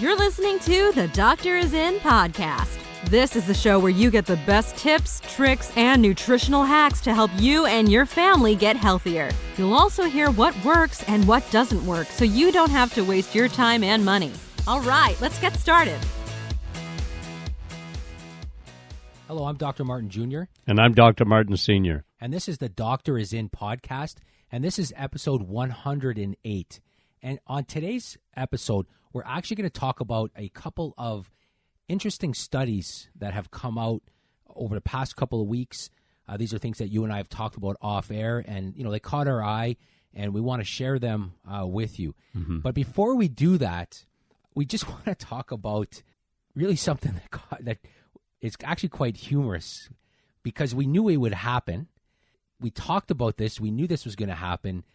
You're listening to the Doctor Is In podcast. This is the show where you get the best tips, tricks, and nutritional hacks to help you and your family get healthier. You'll also hear what works and what doesn't work so you don't have to waste your time and money. All right, let's get started. Hello, I'm Dr. Martin Jr. And I'm Dr. Martin Sr. And this is the Doctor Is In podcast, and this is episode 108. And on today's episode, we're actually going to talk about a couple of interesting studies that have come out over the past couple of weeks. These are things that you and I have talked about off air, and they caught our eye, and we want to share them with you. Mm-hmm. But before we do that, we just want to talk about really something that is actually quite humorous, because we knew it would happen. We talked about this. We knew this was going to happen.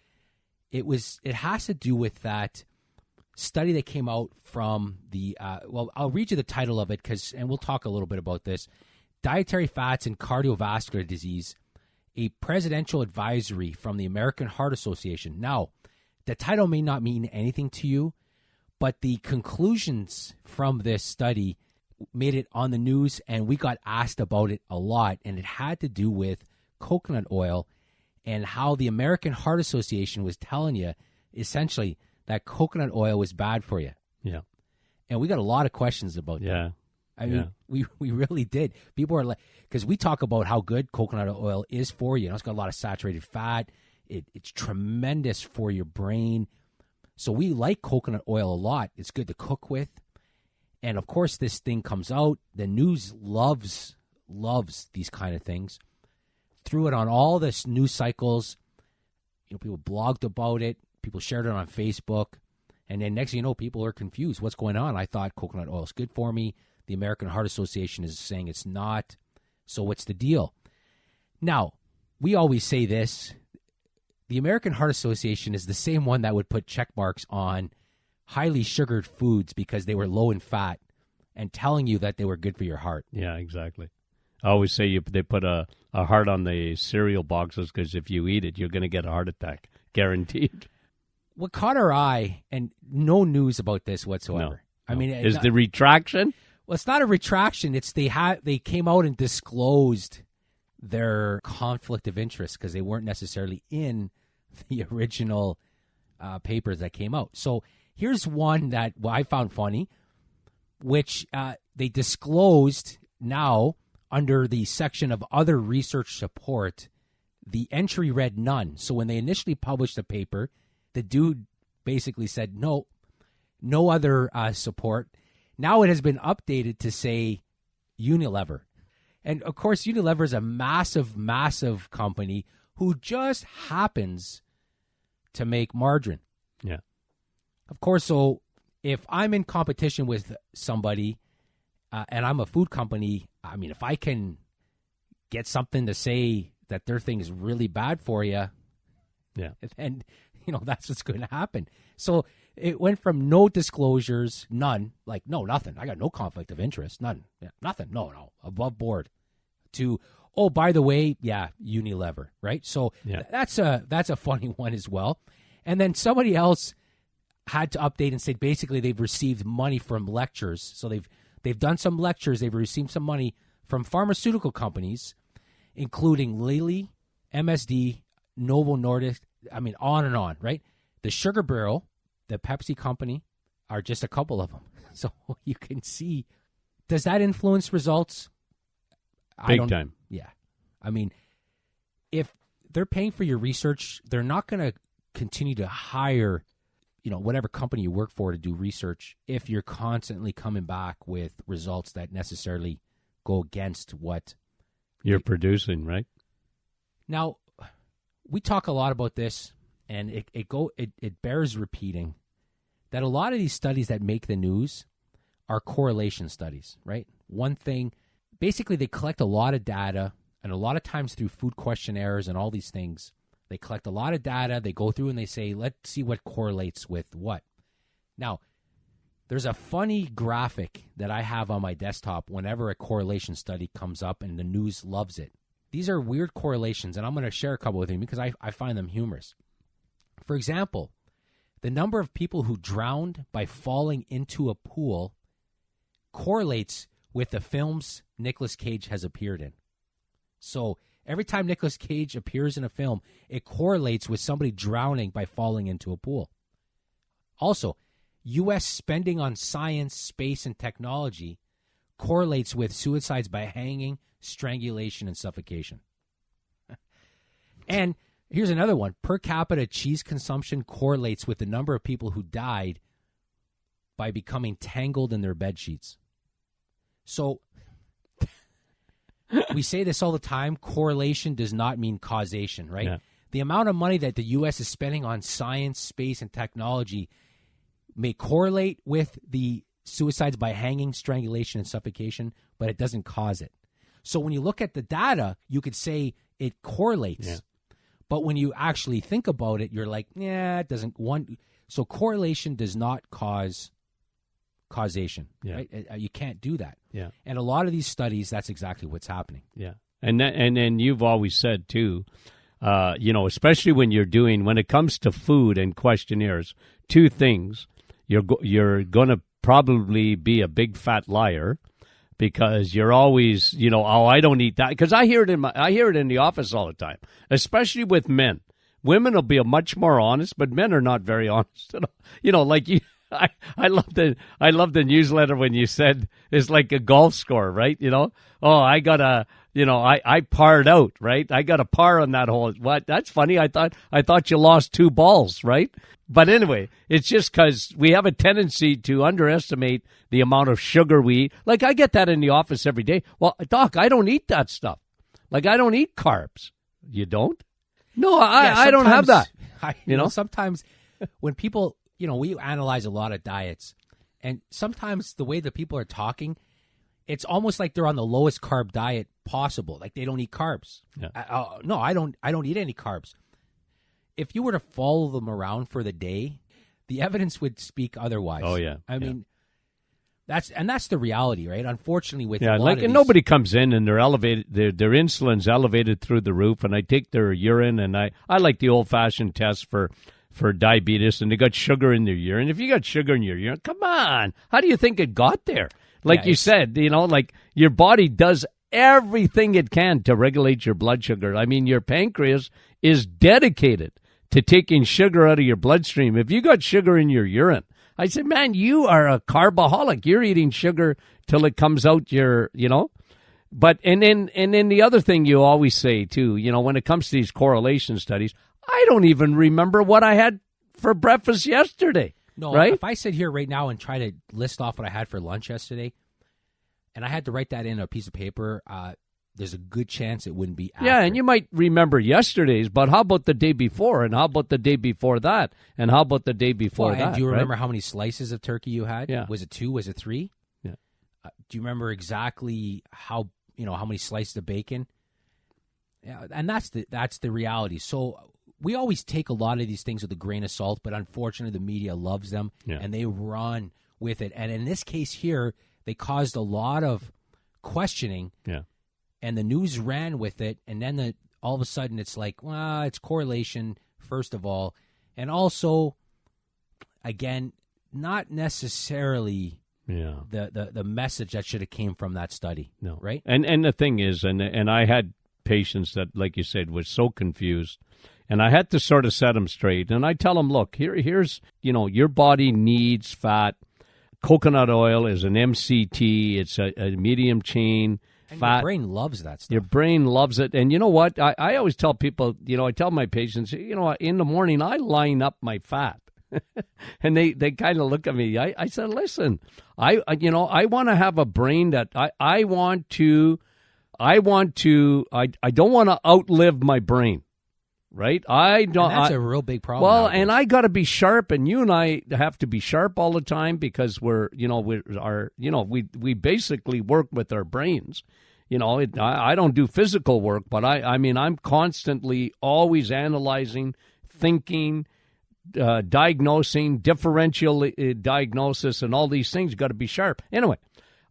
It has to do with that study that came out from the, I'll read you the title of it, and we'll talk a little bit about this. Dietary Fats and Cardiovascular Disease, a Presidential Advisory from the American Heart Association. Now, the title may not mean anything to you, but the conclusions from this study made it on the news, and we got asked about it a lot, and it had to do with coconut oil and how the American Heart Association was telling you, essentially, that coconut oil was bad for you. Yeah. And we got a lot of questions about that. I mean, we really did. People are like, because we talk about how good coconut oil is for you. It's got a lot of saturated fat. It's tremendous for your brain. So we like coconut oil a lot. It's good to cook with. And, of course, this thing comes out. The news loves these kind of things. Threw it on all the news cycles. People blogged about it. People shared it on Facebook. And then next thing you know, people are confused. What's going on? I thought coconut oil is good for me. The American Heart Association is saying it's not. So what's the deal? Now, we always say this. The American Heart Association is the same one that would put check marks on highly sugared foods because they were low in fat and telling you that they were good for your heart. Yeah, exactly. I always say they put a heart on the cereal boxes because if you eat it, you're going to get a heart attack. Guaranteed. What caught our eye, and no news about this whatsoever. No. I mean, is the retraction? Well, it's not a retraction. It's they came out and disclosed their conflict of interest because they weren't necessarily in the original papers that came out. So here's one that I found funny, which they disclosed now under the section of other research support. The entry read none. So when they initially published the paper, the dude basically said no other support. Now it has been updated to say Unilever. And, of course, Unilever is a massive, massive company who just happens to make margarine. Yeah. Of course, so if I'm in competition with somebody and I'm a food company, I mean, if I can get something to say that their thing is really bad for you, yeah, and that's what's going to happen. So it went from no disclosures, none, like no, nothing. I got no conflict of interest, none, nothing, no, above board, to by the way, Unilever, right? So that's a funny one as well. And then somebody else had to update and say basically they've received money from lectures. So they've done some lectures. They've received some money from pharmaceutical companies, including Lilly, MSD, Novo Nordisk, I mean, on and on, right? The Sugar Barrel, the Pepsi company, are just a couple of them. So you can see, does that influence results? Big time. Yeah. I mean, if they're paying for your research, they're not going to continue to hire, whatever company you work for to do research if you're constantly coming back with results that necessarily go against what you're producing, right? Now, we talk a lot about this, and it bears repeating that a lot of these studies that make the news are correlation studies, right? One thing, basically they collect a lot of data, and a lot of times through food questionnaires and all these things, they collect a lot of data, they go through and they say, let's see what correlates with what. Now, there's a funny graphic that I have on my desktop whenever a correlation study comes up and the news loves it. These are weird correlations, and I'm going to share a couple with you because I find them humorous. For example, the number of people who drowned by falling into a pool correlates with the films Nicolas Cage has appeared in. So every time Nicolas Cage appears in a film, it correlates with somebody drowning by falling into a pool. Also, U.S. spending on science, space, and technology correlates with suicides by hanging, strangulation, and suffocation. And here's another one. Per capita cheese consumption correlates with the number of people who died by becoming tangled in their bed sheets. So we say this all the time. Correlation does not mean causation, right? Yeah. The amount of money that the U.S. is spending on science, space, and technology may correlate with the suicides by hanging, strangulation, and suffocation, but it doesn't cause it. So when you look at the data, you could say it correlates. Yeah. But when you actually think about it, you're like, yeah, it doesn't. So correlation does not cause causation. Yeah. Right? You can't do that. Yeah. And a lot of these studies, that's exactly what's happening. Yeah. And you've always said, too, especially when it comes to food and questionnaires, two things. You're going to probably be a big fat liar because you're always, I don't eat that. Because I hear it in the office all the time, especially with men. Women will be much more honest, but men are not very honest at all. Like you. I love the newsletter when you said it's like a golf score, right? I got I parred out, right? I got a par on that hole. What? That's funny. I thought you lost 2 balls, right? But anyway, it's just because we have a tendency to underestimate the amount of sugar we eat. Like I get that in the office every day. Well, Doc, I don't eat that stuff. Like I don't eat carbs. You don't? No, I don't have that. Sometimes when people, we analyze a lot of diets, and sometimes the way that people are talking, it's almost like they're on the lowest carb diet possible. Like they don't eat carbs. Yeah. No, I don't eat any carbs. If you were to follow them around for the day, the evidence would speak otherwise. Oh yeah. I mean, that's the reality, right? Unfortunately, with a lot of these, nobody comes in and they're elevated. Their insulin's elevated through the roof, and I take their urine, and I like the old fashioned test for diabetes, and they got sugar in their urine. If you got sugar in your urine, come on, how do you think it got there? Like you said, like your body does everything it can to regulate your blood sugar. I mean, your pancreas is dedicated to taking sugar out of your bloodstream. If you got sugar in your urine, I said, man, you are a carbaholic. You're eating sugar till it comes out your, But and then the other thing you always say too, when it comes to these correlation studies, I don't even remember what I had for breakfast yesterday. No, right? If I sit here right now and try to list off what I had for lunch yesterday, and I had to write that in a piece of paper, there's a good chance it wouldn't be accurate. Yeah, and you might remember yesterday's, but how about the day before? And how about the day before that? And how about the day before that? And do you remember how many slices of turkey you had? Yeah. Was it 2? Was it 3? Yeah. Do you remember exactly how many slices of bacon? Yeah, and that's the reality. So we always take a lot of these things with a grain of salt, but unfortunately the media loves them, and they run with it. And in this case here, they caused a lot of questioning. Yeah. And the news ran with it, and then all of a sudden it's like, well, it's correlation, first of all. And also, again, not necessarily the message that should have came from that study. No. Right? And the thing is, and I had patients that, like you said, was so confused, and I had to sort of set them straight. And I tell them, look, here's, your body needs fat. Coconut oil is an MCT. It's a medium chain and fat. Your brain loves that stuff. Your brain loves it. And you know what? I always tell people, I tell my patients, in the morning I line up my fat. And they kind of look at me. I said, listen, I want to have a brain that I don't want to outlive my brain. Right? That's a real big problem. Well, and I got to be sharp, and you and I have to be sharp all the time because we basically work with our brains. I don't do physical work, but I'm constantly always analyzing, thinking, diagnosing, differential diagnosis, and all these things. Got to be sharp. Anyway,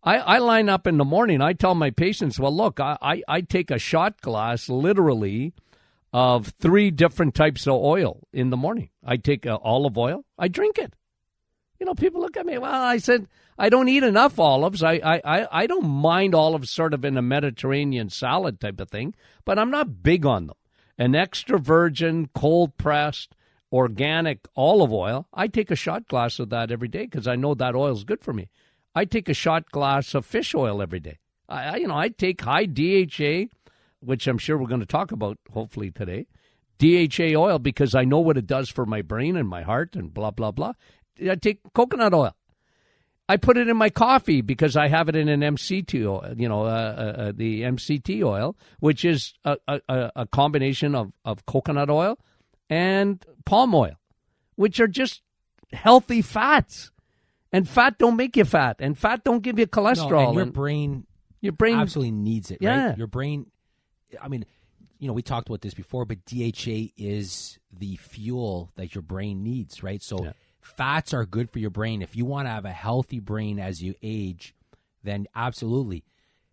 I line up in the morning. I tell my patients, well, look, I take a shot glass literally of 3 different types of oil in the morning. I take olive oil. I drink it. People look at me. Well, I said, I don't eat enough olives. I don't mind olives sort of in a Mediterranean salad type of thing, but I'm not big on them. An extra virgin, cold-pressed, organic olive oil, I take a shot glass of that every day because I know that oil is good for me. I take a shot glass of fish oil every day. I take high DHA, which I'm sure we're going to talk about hopefully today, DHA oil because I know what it does for my brain and my heart and blah, blah, blah. I take coconut oil. I put it in my coffee because I have it in an MCT oil, the MCT oil, which is a combination of coconut oil and palm oil, which are just healthy fats. And fat don't make you fat, and fat don't give you cholesterol. No, and your brain absolutely needs it, yeah. Right? Your brain, we talked about this before, but DHA is the fuel that your brain needs, right? So fats are good for your brain. If you want to have a healthy brain as you age, then absolutely.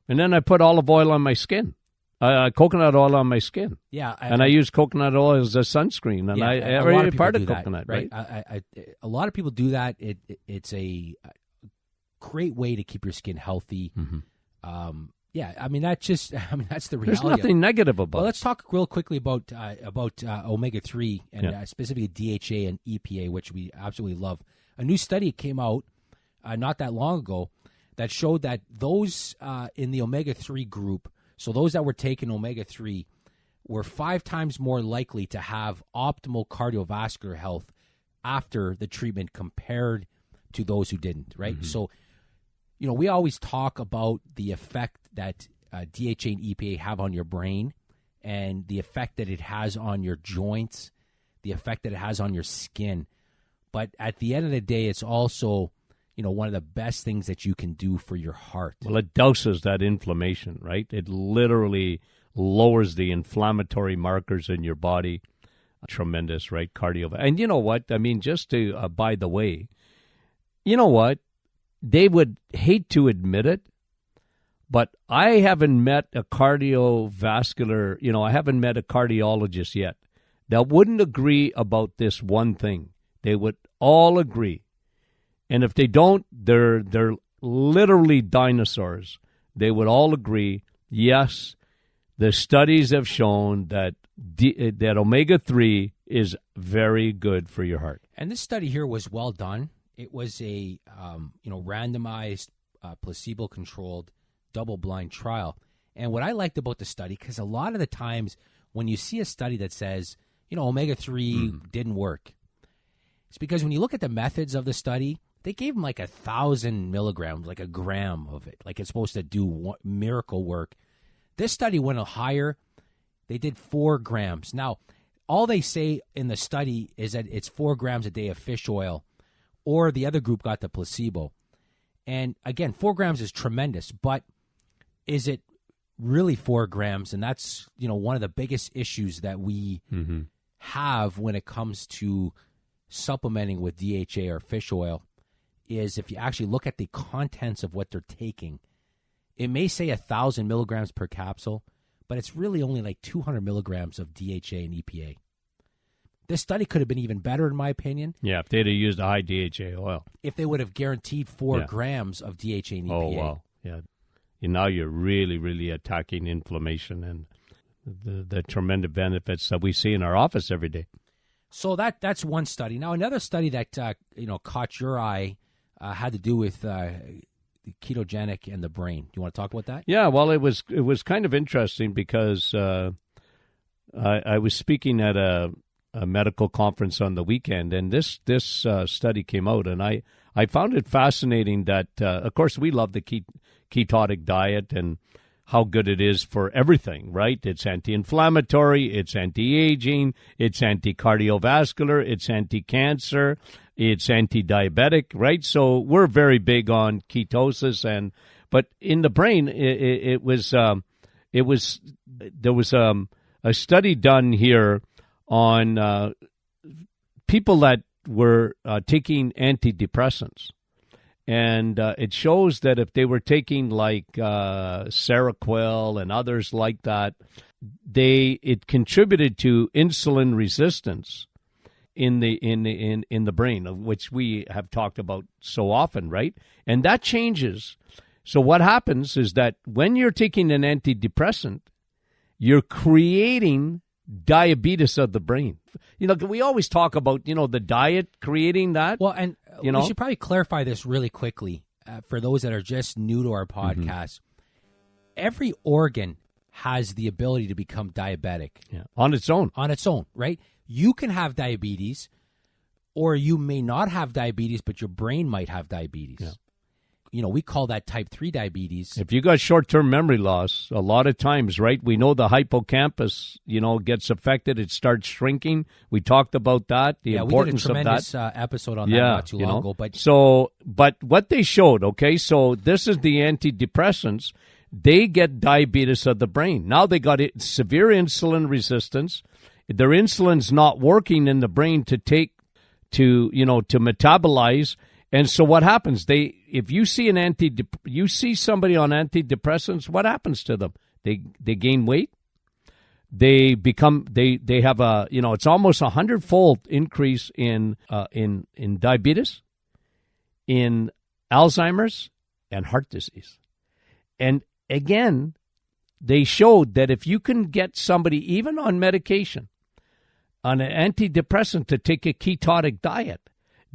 And then I put olive oil on my skin. Coconut oil on my skin. Yeah. I use coconut oil as a sunscreen. And every part of coconut, right? A lot of people do that. It's a great way to keep your skin healthy. Mm-hmm. That's the reality. There's nothing negative about it. Well, let's talk real quickly about omega-3 and specifically DHA and EPA, which we absolutely love. A new study came out not that long ago that showed that those in the omega-3 group, so those that were taking omega-3, were 5 times more likely to have optimal cardiovascular health after the treatment compared to those who didn't, right? Mm-hmm. So, we always talk about the effect that DHA and EPA have on your brain and the effect that it has on your joints, the effect that it has on your skin. But at the end of the day, it's also, one of the best things that you can do for your heart. Well, it douses that inflammation, right? It literally lowers the inflammatory markers in your body. Tremendous, right? Cardio. And you know what? Just to, by the way, you know what? They would hate to admit it, but I haven't met a cardiovascular, I haven't met a cardiologist yet that wouldn't agree about this one thing. They would all agree. And if they don't, they're literally dinosaurs. They would all agree, yes, the studies have shown that that omega-3 is very good for your heart. And this study here was well done. It was a randomized, placebo-controlled, double-blind trial. And what I liked about the study, because a lot of the times when you see a study that says, omega-3 didn't work, it's because when you look at the methods of the study, they gave them like 1,000 milligrams, like a gram of it, like it's supposed to do miracle work. This study went higher. They did 4 grams. Now, all they say in the study is that it's 4 grams a day of fish oil, or the other group got the placebo. And again, 4 grams is tremendous, but is it really 4 grams? And that's, one of the biggest issues that we have when it comes to supplementing with DHA or fish oil is if you actually look at the contents of what they're taking, it may say 1,000 milligrams per capsule, but it's really only like 200 milligrams of DHA and EPA. This study could have been even better, in my opinion. Yeah, if they'd have used a high DHA oil. If they would have guaranteed 4 grams of DHA and EPA. Oh, wow. Yeah. Now you're really, really attacking inflammation and the tremendous benefits that we see in our office every day. So that's one study. Now, another study that caught your eye had to do with ketogenic and the brain. Do you want to talk about that? Yeah, well, it was kind of interesting because I was speaking at a medical conference on the weekend, and this study came out, and I found it fascinating that, of course, we love the ketogenic diet and how good it is for everything, right? It's anti-inflammatory, it's anti-aging, it's anti-cardiovascular, it's anti-cancer, it's anti-diabetic, right? So we're very big on ketosis, but in the brain, there was a study done here on people that were taking antidepressants. And it shows that if they were taking like Seroquel and others like that, it contributed to insulin resistance in the brain, of which we have talked about so often, right? And that changes. So what happens is that when you're taking an antidepressant, you're creating diabetes of the brain. We always talk about, the diet creating that. Well, and we should probably clarify this really quickly for those that are just new to our podcast. Every organ has the ability to become diabetic. Yeah. On its own, right? You can have diabetes, or you may not have diabetes, but your brain might have diabetes. Yeah. We call that type 3 diabetes. If you got short-term memory loss, a lot of times, right, we know the hippocampus, gets affected. It starts shrinking. We talked about that, the importance of that. We did a tremendous episode on that not too long ago. But what they showed, okay, so this is the antidepressants. They get diabetes of the brain. Now they got severe insulin resistance. Their insulin's not working in the brain to metabolize. And so what happens? If you see you see somebody on antidepressants, what happens to them? They gain weight. They have it's almost 100-fold increase in diabetes, in Alzheimer's, and heart disease. And again, they showed that if you can get somebody even on medication, on an antidepressant, to take a ketotic diet,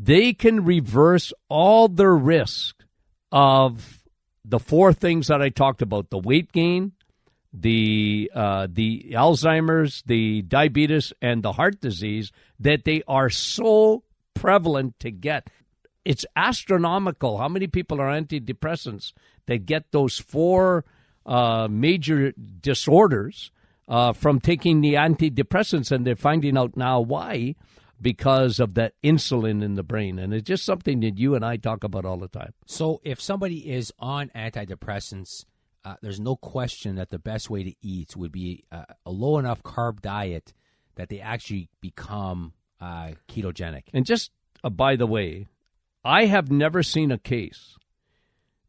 they can reverse all their risk of the four things that I talked about: the weight gain, the Alzheimer's, the diabetes, and the heart disease that they are so prevalent to get. It's astronomical how many people are antidepressants that get those four major disorders from taking the antidepressants, and they're finding out now why, because of that insulin in the brain. And it's just something that you and I talk about all the time. So if somebody is on antidepressants, there's no question that the best way to eat would be a low enough carb diet that they actually become ketogenic. And just by the way, I have never seen a case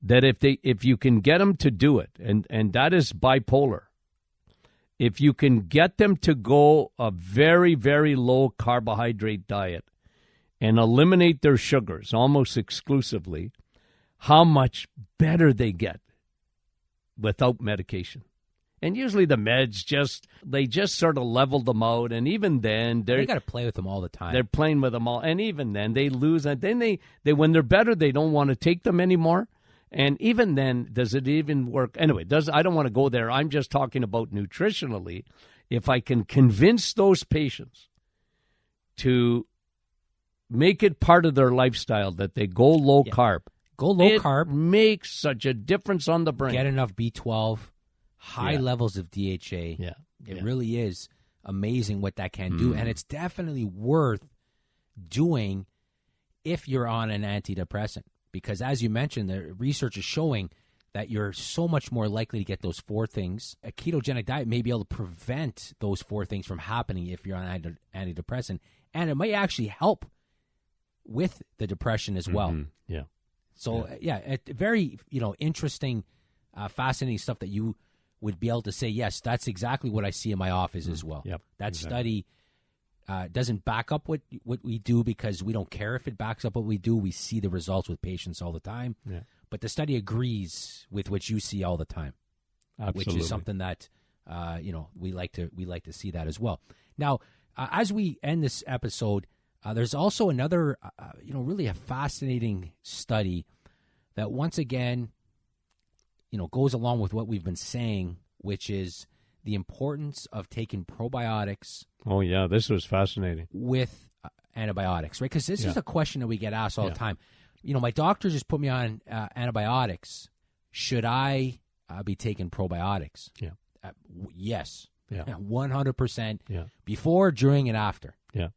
that if you can get them to do it, and that is bipolar, if you can get them to go a very, very low carbohydrate diet and eliminate their sugars almost exclusively, how much better they get without medication. And usually the meds just sort of level them out, and even then they got to play with them all the time. They're playing with them all, and even then they lose. And then they when they're better, they don't want to take them anymore. And even then, does it even work? Anyway, I don't want to go there. I'm just talking about nutritionally. If I can convince those patients to make it part of their lifestyle that they go low carb. Go low carb. Makes such a difference on the brain. Get enough B12, high levels of DHA. Yeah. It really is amazing what that can do. And it's definitely worth doing if you're on an antidepressant. Because as you mentioned, the research is showing that you're so much more likely to get those four things. A ketogenic diet may be able to prevent those four things from happening if you're on an antidepressant. And it might actually help with the depression as well. Yeah. So, very, interesting, fascinating stuff that you would be able to say, yes, that's exactly what I see in my office as well. Yep, that study doesn't back up what we do, because we don't care if it backs up what we do. We see the results with patients all the time. Yeah. But the study agrees with what you see all the time. Absolutely. Which is something that we like to see that as well. Now, as we end this episode, there's also another really a fascinating study that once again goes along with what we've been saying, which is the importance of taking probiotics. Oh yeah, this was fascinating. With antibiotics, right? Because this is a question that we get asked all the time. My doctor just put me on antibiotics. Should I be taking probiotics? Yeah. Yes. Yeah. 100%. Yeah. Before, during, and after. Yeah.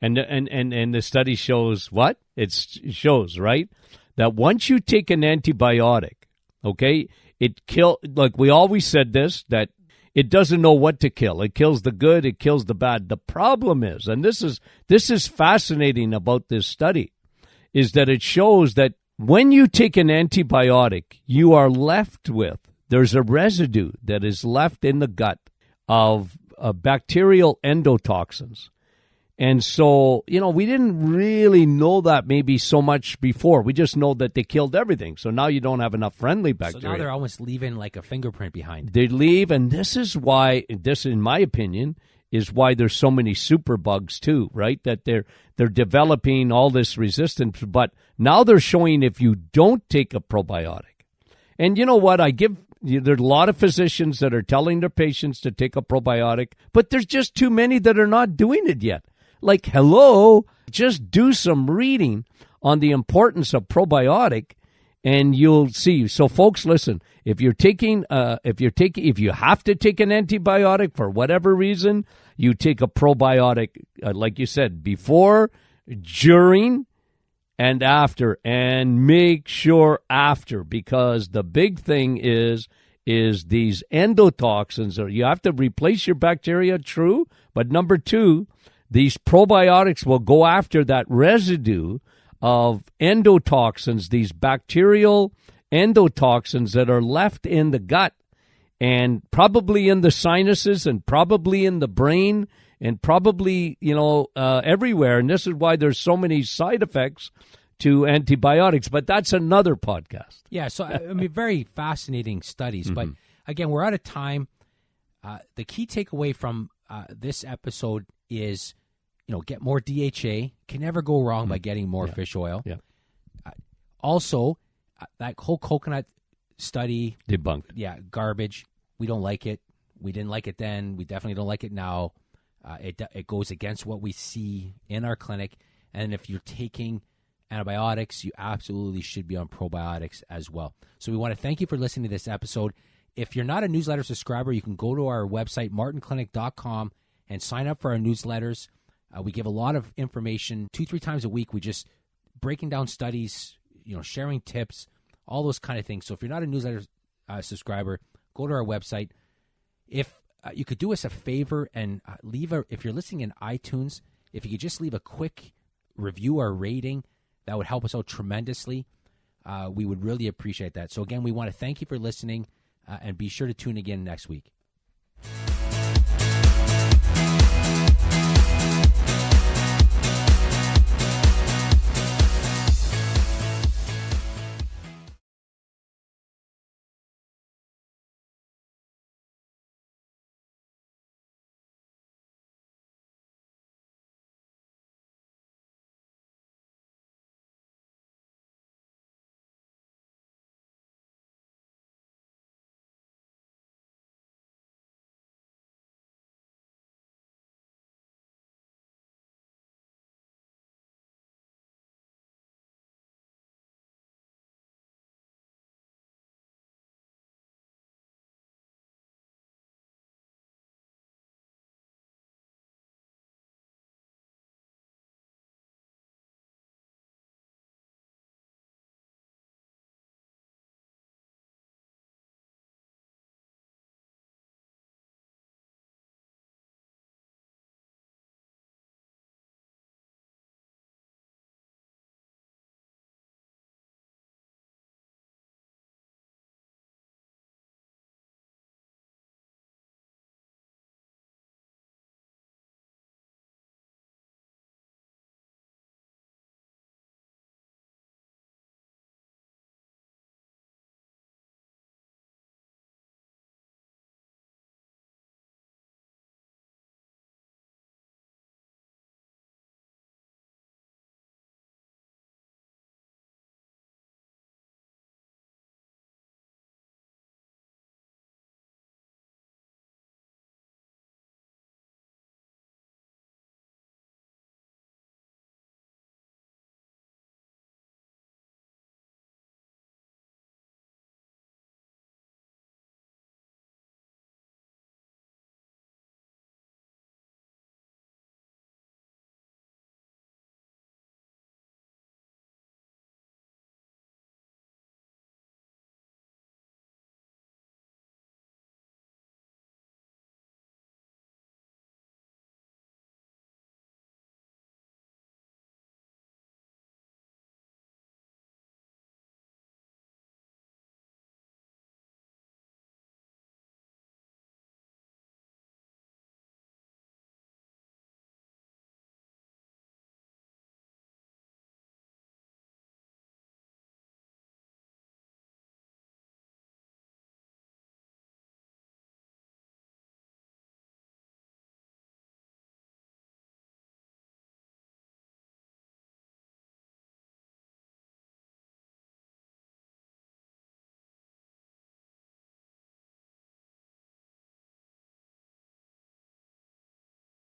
And the study shows what? It shows, right, that once you take an antibiotic, okay, it kills, like we always said this, that it doesn't know what to kill. It kills the good, it kills the bad. The problem is, and this is fascinating about this study, is that it shows that when you take an antibiotic, you are left with, there's a residue that is left in the gut of bacterial endotoxins. And so, we didn't really know that maybe so much before. We just know that they killed everything. So now you don't have enough friendly bacteria. So now they're almost leaving like a fingerprint behind. They leave, and this, in my opinion, is why there's so many superbugs too, right? That they're developing all this resistance. But now they're showing if you don't take a probiotic. And you know what? There's a lot of physicians that are telling their patients to take a probiotic, but there's just too many that are not doing it yet. Like, hello, just do some reading on the importance of probiotic, and you'll see. So, folks, listen. If you have to take an antibiotic for whatever reason, you take a probiotic, like you said, before, during, and after, and make sure after, because the big thing is these endotoxins. You have to replace your bacteria, true, but number two, these probiotics will go after that residue of endotoxins, these bacterial endotoxins that are left in the gut and probably in the sinuses and probably in the brain and probably, everywhere. And this is why there's so many side effects to antibiotics. But that's another podcast. Yeah, so, very fascinating studies. But, again, we're out of time. The key takeaway from this episode is, get more DHA. Can never go wrong by getting more fish oil. Yeah. Also, that whole coconut study. Debunked. Yeah, garbage. We don't like it. We didn't like it then. We definitely don't like it now. It goes against what we see in our clinic. And if you're taking antibiotics, you absolutely should be on probiotics as well. So we want to thank you for listening to this episode. If you're not a newsletter subscriber, you can go to our website, martinclinic.com, and sign up for our newsletters. We give a lot of information 2-3 times a week. We just breaking down studies, sharing tips, all those kind of things. So if you're not a newsletter subscriber, go to our website. If you could do us a favor and if you're listening in iTunes, if you could just leave a quick review or rating, that would help us out tremendously. We would really appreciate that. So again, we want to thank you for listening, and be sure to tune again next week.